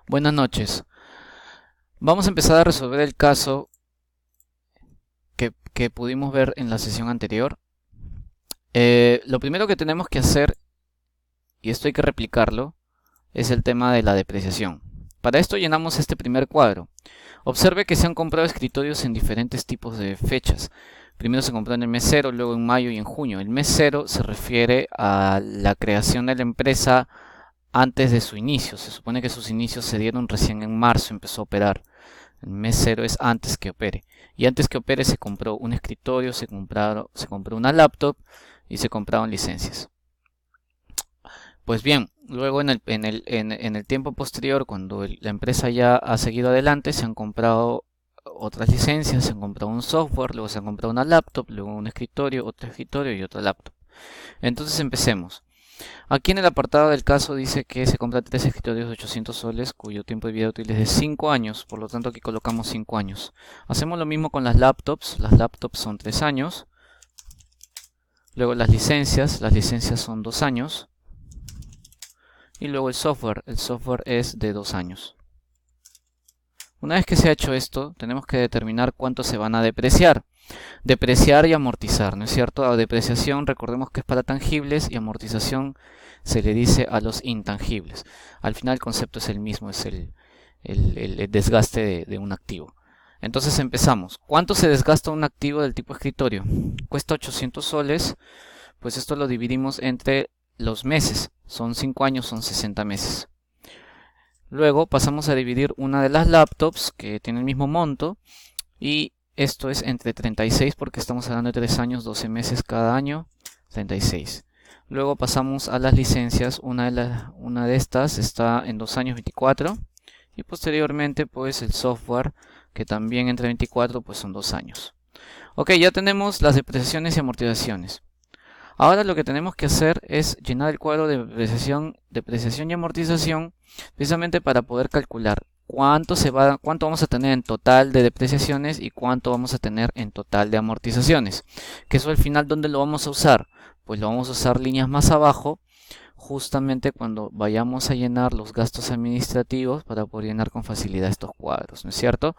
Buenas noches. Vamos a empezar a resolver el caso que pudimos ver en la sesión anterior. Lo primero que tenemos que hacer, y esto hay que replicarlo, es el tema de la depreciación. Para esto llenamos este primer cuadro. Observe que se han comprado escritorios en diferentes tipos de fechas. Primero se compró en el mes cero, luego en mayo y en junio. El mes cero se refiere a la creación de la empresa antes de su inicio. Se supone que sus inicios se dieron recién en marzo, empezó a operar. El mes cero es antes que opere. Y antes que opere se compró un escritorio, se compró una laptop y se compraron licencias. Pues bien, luego en el tiempo posterior, cuando la empresa ya ha seguido adelante, se han comprado otras licencias, se han comprado un software, luego se han comprado una laptop, luego un escritorio, otro escritorio y otra laptop. Entonces empecemos. Aquí en el apartado del caso dice que se compra 3 escritorios de 800 soles cuyo tiempo de vida útil es de 5 años, por lo tanto aquí colocamos 5 años. Hacemos lo mismo con las laptops son 3 años. Luego las licencias son 2 años. Y luego el software es de 2 años. Una vez que se ha hecho esto, tenemos que determinar cuánto se van a depreciar. Depreciar y amortizar, ¿no es cierto? A depreciación recordemos que es para tangibles y amortización se le dice a los intangibles. Al final el concepto es el mismo, es el desgaste de un activo. Entonces empezamos. ¿Cuánto se desgasta un activo del tipo escritorio? Cuesta 800 soles, pues esto lo dividimos entre los meses. Son 5 años, son 60 meses. Luego pasamos a dividir una de las laptops que tiene el mismo monto y esto es entre 36 porque estamos hablando de 3 años, 12 meses cada año, 36. Luego pasamos a las licencias, una de estas está en 2 años, 24. Y posteriormente pues el software que también entre 24 pues son 2 años. Ok, ya tenemos las depreciaciones y amortizaciones. Ahora lo que tenemos que hacer es llenar el cuadro de depreciación y amortización precisamente para poder calcular cuánto vamos a tener en total de depreciaciones y cuánto vamos a tener en total de amortizaciones. Que eso al final, ¿dónde lo vamos a usar? Pues lo vamos a usar líneas más abajo, justamente cuando vayamos a llenar los gastos administrativos para poder llenar con facilidad estos cuadros, ¿no es cierto?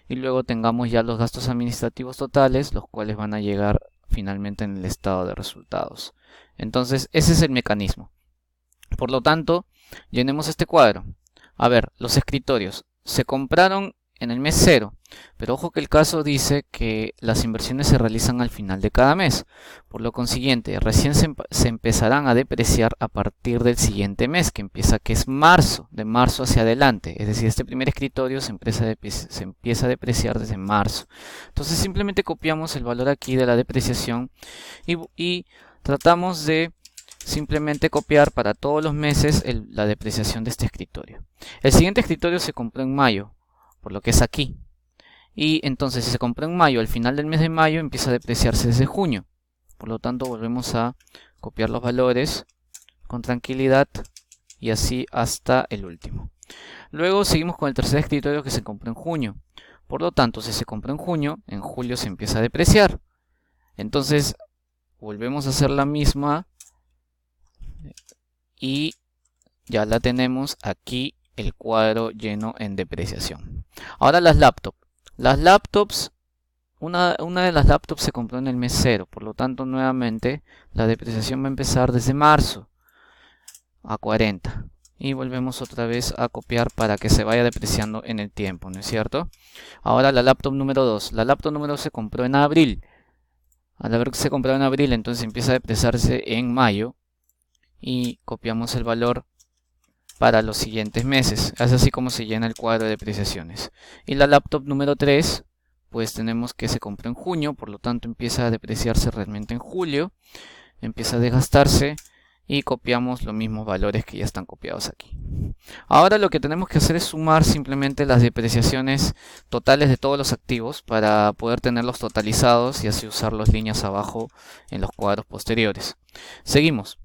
Y luego tengamos ya los gastos administrativos totales, los cuales van a llegar finalmente en el estado de resultados. Entonces ese es el mecanismo. Por lo tanto, llenemos este cuadro. A ver, los escritorios se compraron en el mes cero, pero ojo que el caso dice que las inversiones se realizan al final de cada mes. Por lo consiguiente, recién se empezarán a depreciar a partir del siguiente mes, que es marzo, de marzo hacia adelante. Es decir, este primer escritorio se empieza a depreciar desde marzo. Entonces simplemente copiamos el valor aquí de la depreciación y tratamos de simplemente copiar para todos los meses la depreciación de este escritorio. El siguiente escritorio se compró en mayo, por lo que es aquí. Y entonces si se compró en mayo, al final del mes de mayo empieza a depreciarse desde junio. Por lo tanto volvemos a copiar los valores con tranquilidad y así hasta el último. Luego seguimos con el tercer escritorio que se compró en junio. Por lo tanto, si se compró en julio se empieza a depreciar. Entonces volvemos a hacer la misma y ya la tenemos aquí el cuadro lleno en depreciación. Ahora las laptops. Las laptops, una de las laptops se compró en el mes cero, por lo tanto nuevamente la depreciación va a empezar desde marzo a 40. Y volvemos otra vez a copiar para que se vaya depreciando en el tiempo, ¿no es cierto? Ahora la laptop número 2. La laptop número 2 se compró en abril. Al haber que se compró en abril, entonces empieza a depreciarse en mayo. Y copiamos el valor para los siguientes meses. Es así como se llena el cuadro de depreciaciones. Y la laptop número 3, pues tenemos que se compró en junio, por lo tanto empieza a depreciarse realmente en julio. Empieza a desgastarse y copiamos los mismos valores que ya están copiados aquí. Ahora lo que tenemos que hacer es sumar simplemente las depreciaciones totales de todos los activos para poder tenerlos totalizados y así usar las líneas abajo en los cuadros posteriores. Seguimos.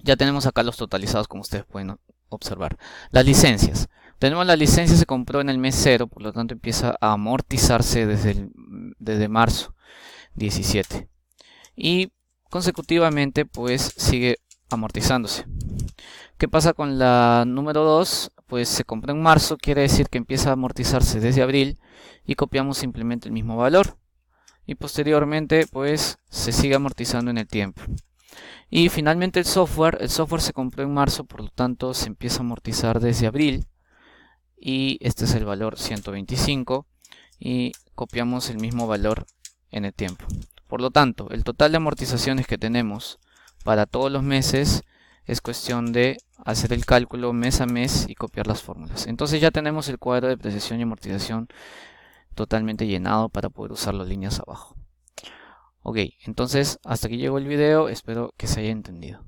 Ya tenemos acá los totalizados como ustedes pueden observar. Las licencias. Tenemos la licencia, se compró en el mes cero, por lo tanto empieza a amortizarse desde marzo 17. Y consecutivamente pues sigue amortizándose. ¿Qué pasa con la número 2? pues se compró en marzo, quiere decir que empieza a amortizarse desde abril y copiamos simplemente el mismo valor. Y posteriormente pues se sigue amortizando en el tiempo. Y finalmente el software se compró en marzo, por lo tanto se empieza a amortizar desde abril. Y este es el valor 125 y copiamos el mismo valor en el tiempo. Por lo tanto, el total de amortizaciones que tenemos para todos los meses es cuestión de hacer el cálculo mes a mes y copiar las fórmulas. Entonces ya tenemos el cuadro de depreciación y amortización totalmente llenado para poder usar las líneas abajo. Ok, entonces hasta aquí llegó el video, espero que se haya entendido.